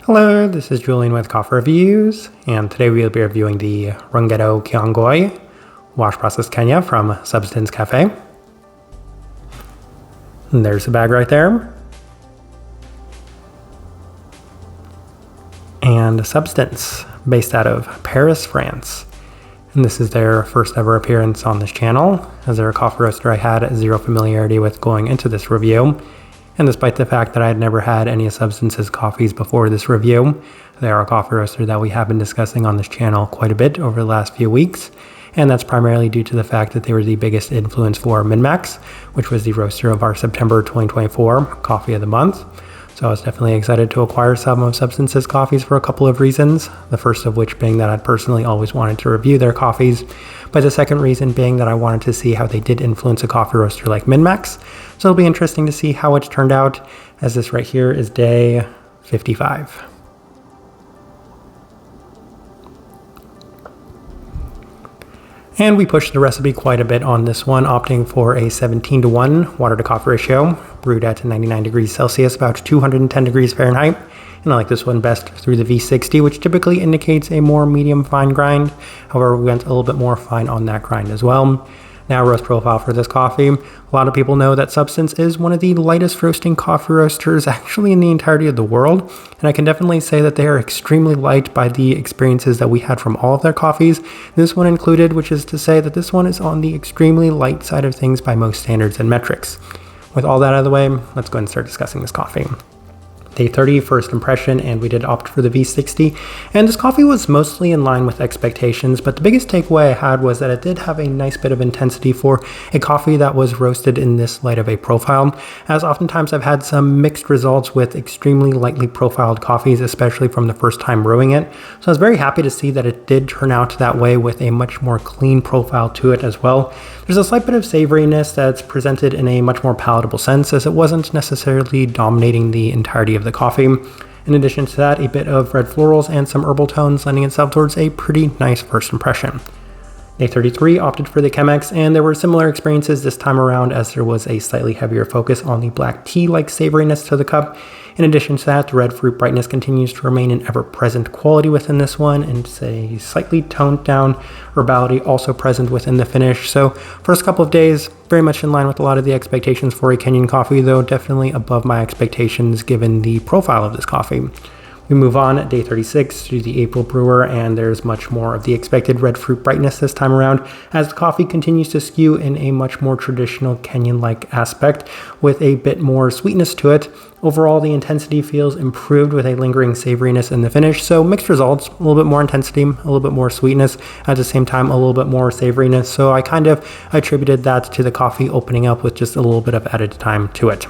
Hello, this is Julian with Coffee Reviews, and today we'll be reviewing the Rung'eto Kiangoi Wash Process Kenya from Substance Cafe. And there's the bag right there. And Substance, based out of Paris, France. And this is their first ever appearance on this channel, as they're a coffee roaster I had zero familiarity with going into this review. And despite the fact that I had never had any of Substance's coffees before this review, they are a coffee roaster that we have been discussing on this channel quite a bit over the last few weeks. And that's primarily due to the fact that they were the biggest influence for Min-Max, which was the roaster of our September 2024 Coffee of the Month. So I was definitely excited to acquire some of Substance's coffees for a couple of reasons. The first of which being that I'd personally always wanted to review their coffees, but the second reason being that I wanted to see how they did influence a coffee roaster like Min-Max. So it'll be interesting to see how it's turned out, as this right here is day 55. And we pushed the recipe quite a bit on this one, opting for a 17:1 water to coffee ratio, brewed at 99 degrees Celsius, about 210 degrees Fahrenheit. And I like this one best through the V60, which typically indicates a more medium fine grind. However, we went a little bit more fine on that grind as well. Now, roast profile for this coffee. A lot of people know that Substance is one of the lightest roasting coffee roasters actually in the entirety of the world. And I can definitely say that they are extremely light by the experiences that we had from all of their coffees, this one included, which is to say that this one is on the extremely light side of things by most standards and metrics. With all that out of the way, let's go ahead and start discussing this coffee. Day 30, first impression, and we did opt for the V60. And this coffee was mostly in line with expectations, but the biggest takeaway I had was that it did have a nice bit of intensity for a coffee that was roasted in this light of a profile, as oftentimes I've had some mixed results with extremely lightly profiled coffees, especially from the first time brewing it. So I was very happy to see that it did turn out that way with a much more clean profile to it as well. There's a slight bit of savoriness that's presented in a much more palatable sense, as it wasn't necessarily dominating the entirety of the coffee. In addition to that, a bit of red florals and some herbal tones lending itself towards a pretty nice first impression. Day 33 opted for the Chemex, and there were similar experiences this time around, as there was a slightly heavier focus on the black tea-like savoriness to the cup. In addition to that, the red fruit brightness continues to remain an ever-present quality within this one, and it's a slightly toned down herbality also present within the finish. So first couple of days, very much in line with a lot of the expectations for a Kenyan coffee, though definitely above my expectations given the profile of this coffee. We move on at day 36 to the April brewer, and there's much more of the expected red fruit brightness this time around, as the coffee continues to skew in a much more traditional Kenyan-like aspect with a bit more sweetness to it. Overall, the intensity feels improved with a lingering savoriness in the finish, so mixed results, a little bit more intensity, a little bit more sweetness, at the same time a little bit more savoriness, so I kind of attributed that to the coffee opening up with just a little bit of added time to it.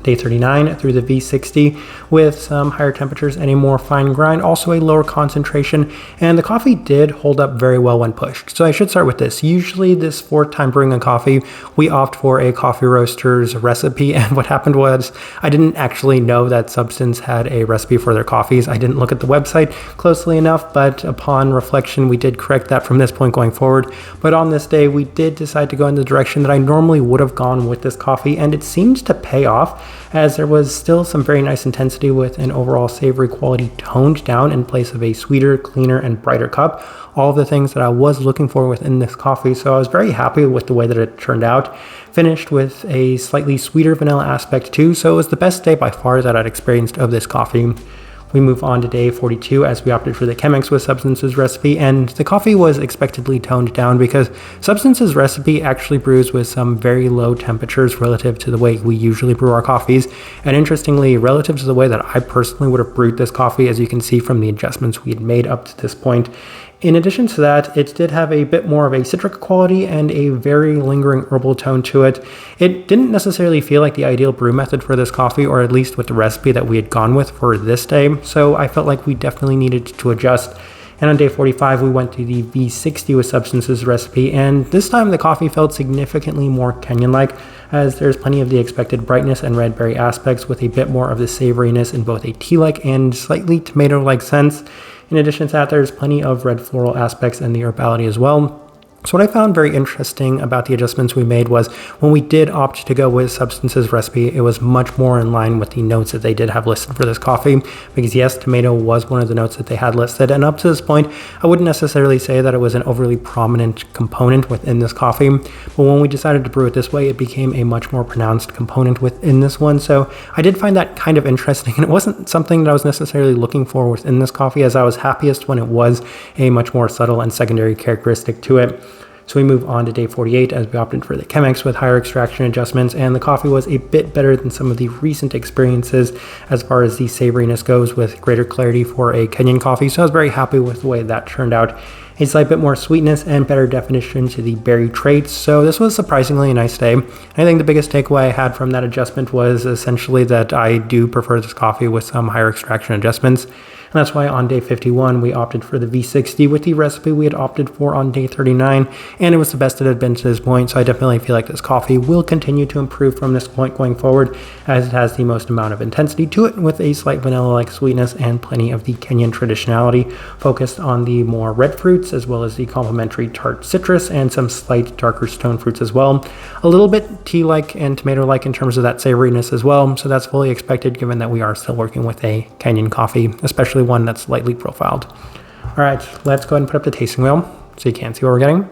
Day 39 through the V60 with some higher temperatures and a more fine grind, also a lower concentration, and the coffee did hold up very well when pushed. So I should start with this. Usually this fourth time brewing a coffee, we opt for a coffee roaster's recipe, and what happened was I didn't actually know that Substance had a recipe for their coffees. I didn't look at the website closely enough, but upon reflection we did correct that from this point going forward. But on this day we did decide to go in the direction that I normally would have gone with this coffee, and it seemed to pay off, as there was still some very nice intensity with an overall savory quality toned down in place of a sweeter, cleaner, and brighter cup. All of the things that I was looking for within this coffee, so I was very happy with the way that it turned out. Finished with a slightly sweeter vanilla aspect too, so it was the best day by far that I'd experienced of this coffee. We move on to day 42 as we opted for the Chemex with Substance's recipe, and the coffee was expectedly toned down because Substance's recipe actually brews with some very low temperatures relative to the way we usually brew our coffees, and interestingly, relative to the way that I personally would have brewed this coffee, as you can see from the adjustments we had made up to this point. In addition to that, it did have a bit more of a citric quality and a very lingering herbal tone to it. It didn't necessarily feel like the ideal brew method for this coffee, or at least with the recipe that we had gone with for this day, so I felt like we definitely needed to adjust. And on day 45, we went to the V60 with Substance's recipe, and this time the coffee felt significantly more Kenyan-like, as there's plenty of the expected brightness and red berry aspects with a bit more of the savoriness in both a tea-like and slightly tomato-like sense. In addition to that, there's plenty of red floral aspects and the herbality as well. So what I found very interesting about the adjustments we made was when we did opt to go with Substance's recipe, it was much more in line with the notes that they did have listed for this coffee, because yes, tomato was one of the notes that they had listed, and up to this point, I wouldn't necessarily say that it was an overly prominent component within this coffee, but when we decided to brew it this way, it became a much more pronounced component within this one. So I did find that kind of interesting, and it wasn't something that I was necessarily looking for within this coffee, as I was happiest when it was a much more subtle and secondary characteristic to it. So we move on to day 48 as we opted for the Chemex with higher extraction adjustments, and the coffee was a bit better than some of the recent experiences as far as the savoriness goes, with greater clarity for a Kenyan coffee. So I was very happy with the way that turned out. A slight bit more sweetness and better definition to the berry traits. So this was surprisingly a nice day. I think the biggest takeaway I had from that adjustment was essentially that I do prefer this coffee with some higher extraction adjustments. And that's why on day 51, we opted for the V60 with the recipe we had opted for on day 39. And it was the best it had been to this point. So I definitely feel like this coffee will continue to improve from this point going forward, as it has the most amount of intensity to it, with a slight vanilla-like sweetness and plenty of the Kenyan traditionality, focused on the more red fruits, as well as the complementary tart citrus and some slight darker stone fruits as well. A little bit tea-like and tomato-like in terms of that savoriness as well. So that's fully expected, given that we are still working with a Kenyan coffee, especially one that's lightly profiled. All right, let's go ahead and put up the tasting wheel so you can see what we're getting.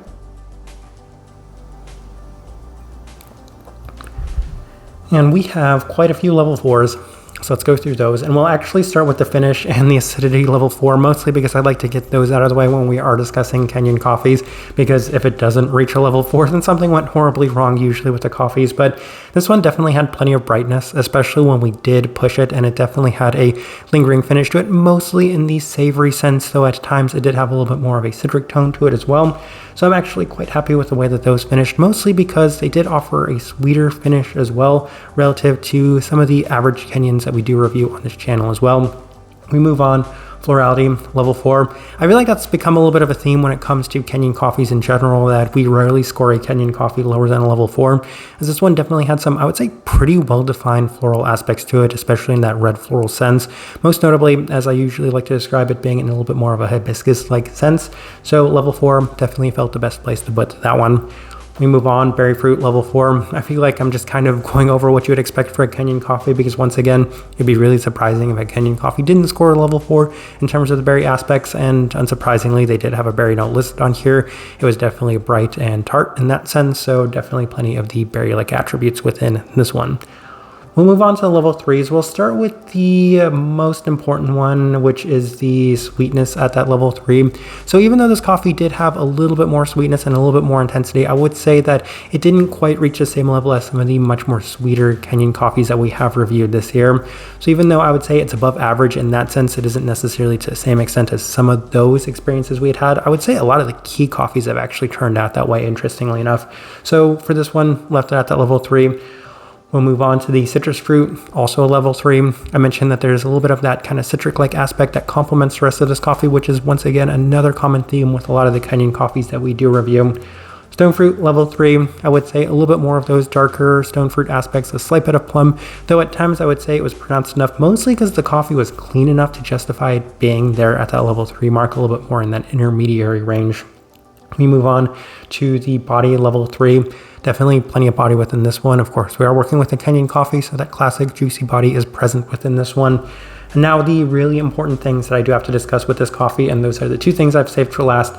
And we have quite a few level 4s, so let's go through those. And we'll actually start with the finish and the acidity level 4, mostly because I'd like to get those out of the way when we are discussing Kenyan coffees, because if it doesn't reach a level 4, then something went horribly wrong usually with the coffees. But this one definitely had plenty of brightness, especially when we did push it, and it definitely had a lingering finish to it, mostly in the savory sense, though at times it did have a little bit more of a citric tone to it as well. So I'm actually quite happy with the way that those finished, mostly because they did offer a sweeter finish as well, relative to some of the average Kenyans that we do review on this channel as well. We move on. Florality, level 4. I feel like that's become a little bit of a theme when it comes to Kenyan coffees in general, that we rarely score a Kenyan coffee lower than a level 4, as this one definitely had some, I would say, pretty well-defined floral aspects to it, especially in that red floral sense. Most notably, as I usually like to describe it, being in a little bit more of a hibiscus-like sense. So level 4 definitely felt the best place to put that one. We move on, berry fruit, level 4. I feel like I'm just kind of going over what you would expect for a Kenyan coffee, because once again, it'd be really surprising if a Kenyan coffee didn't score a level 4 in terms of the berry aspects, and unsurprisingly, they did have a berry note listed on here. It was definitely bright and tart in that sense, so definitely plenty of the berry-like attributes within this one. We'll move on to the level 3s. We'll start with the most important one, which is the sweetness at that level 3. So even though this coffee did have a little bit more sweetness and a little bit more intensity, I would say that it didn't quite reach the same level as some of the much more sweeter Kenyan coffees that we have reviewed this year. So even though I would say it's above average in that sense, it isn't necessarily to the same extent as some of those experiences we had. I would say a lot of the key coffees have actually turned out that way, interestingly enough. So for this one, left it at that level 3. We'll move on to the citrus fruit, also a level 3. I mentioned that there's a little bit of that kind of citric-like aspect that complements the rest of this coffee, which is once again another common theme with a lot of the Kenyan coffees that we do review. Stone fruit, level 3. I would say a little bit more of those darker stone fruit aspects, a slight bit of plum, though at times I would say it was pronounced enough, mostly because the coffee was clean enough to justify it being there at that level 3 mark, a little bit more in that intermediary range. We move on to the body, level 3. Definitely plenty of body within this one. Of course, we are working with a Kenyan coffee, so that classic juicy body is present within this one. And now the really important things that I do have to discuss with this coffee, and those are the two things I've saved for last.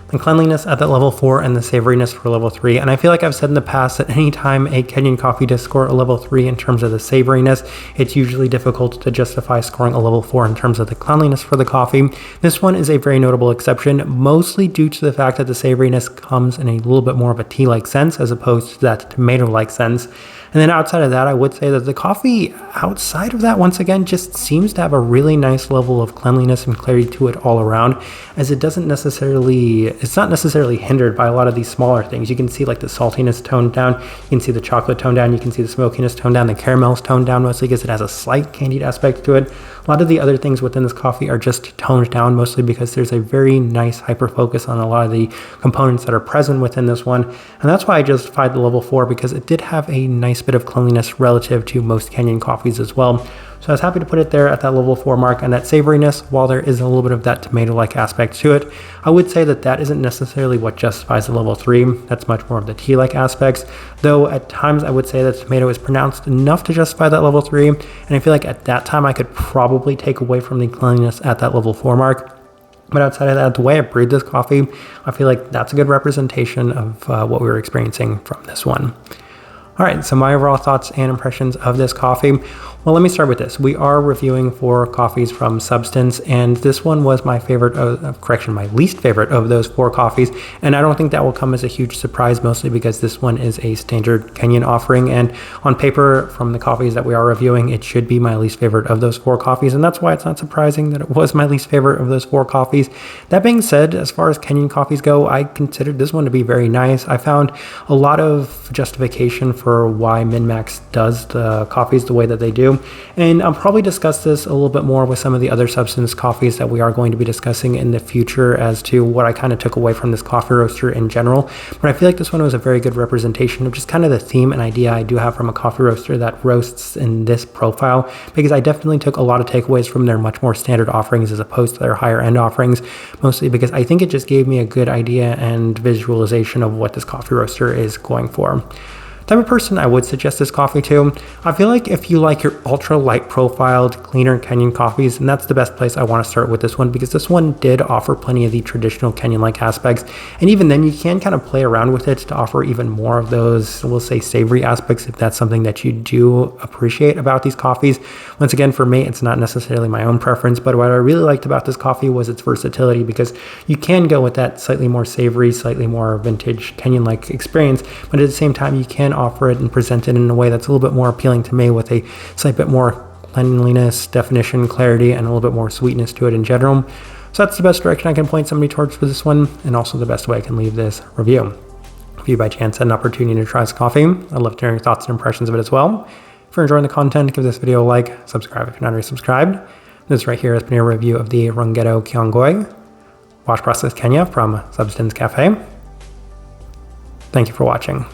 The cleanliness at that level 4 and the savoriness for level 3. And I feel like I've said in the past that anytime a Kenyan coffee does score a level 3 in terms of the savoriness, it's usually difficult to justify scoring a level 4 in terms of the cleanliness for the coffee. This one is a very notable exception, mostly due to the fact that the savoriness comes in a little bit more of a tea-like sense as opposed to that tomato-like sense. And then outside of that, I would say that the coffee outside of that, once again, just seems to have a really nice level of cleanliness and clarity to it all around, as it's not necessarily hindered by a lot of these smaller things. You can see like the saltiness toned down, you can see the chocolate toned down, you can see the smokiness toned down, the caramel's toned down, mostly because it has a slight candied aspect to it. A lot of the other things within this coffee are just toned down, mostly because there's a very nice hyper focus on a lot of the components that are present within this one. And that's why I justified the level 4, because it did have a nice bit of cleanliness relative to most Kenyan coffees as well. So I was happy to put it there at that level 4 mark. And that savoriness, while there is a little bit of that tomato-like aspect to it, I would say that that isn't necessarily what justifies the level 3. That's much more of the tea-like aspects, though at times I would say that tomato is pronounced enough to justify that level 3. And I feel like at that time I could probably take away from the cleanliness at that level 4 mark. But outside of that, the way I brewed this coffee, I feel like that's a good representation of what we were experiencing from this one. All right, so my overall thoughts and impressions of this coffee. Well, let me start with this. We are reviewing 4 coffees from Substance, and this one was my favorite, my least favorite of those 4 coffees. And I don't think that will come as a huge surprise, mostly because this one is a standard Kenyan offering. And on paper, from the coffees that we are reviewing, it should be my least favorite of those 4 coffees. And that's why it's not surprising that it was my least favorite of those 4 coffees. That being said, as far as Kenyan coffees go, I considered this one to be very nice. I found a lot of justification for why MinMax does the coffees the way that they do. And I'll probably discuss this a little bit more with some of the other Substance coffees that we are going to be discussing in the future as to what I kind of took away from this coffee roaster in general. But I feel like this one was a very good representation of just kind of the theme and idea I do have from a coffee roaster that roasts in this profile, because I definitely took a lot of takeaways from their much more standard offerings as opposed to their higher end offerings, mostly because I think it just gave me a good idea and visualization of what this coffee roaster is going for. Type of person I would suggest this coffee to. I feel like if you like your ultra light profiled, cleaner Kenyan coffees, and that's the best place I want to start with this one, because this one did offer plenty of the traditional Kenyan-like aspects. And even then you can kind of play around with it to offer even more of those, we'll say, savory aspects if that's something that you do appreciate about these coffees. Once again, for me, it's not necessarily my own preference, but what I really liked about this coffee was its versatility, because you can go with that slightly more savory, slightly more vintage Kenyan-like experience, but at the same time you can offer it and present it in a way that's a little bit more appealing to me, with a slight bit more cleanliness, definition, clarity, and a little bit more sweetness to it in general. So that's the best direction I can point somebody towards for this one, and also the best way I can leave this review. If you by chance had an opportunity to try this coffee, I'd love to hear your thoughts and impressions of it as well. If you're enjoying the content, give this video a like, subscribe if you're not already subscribed. This right here has been a review of the Rung'eto Kiangoi Wash Process Kenya from Substance Cafe. Thank you for watching.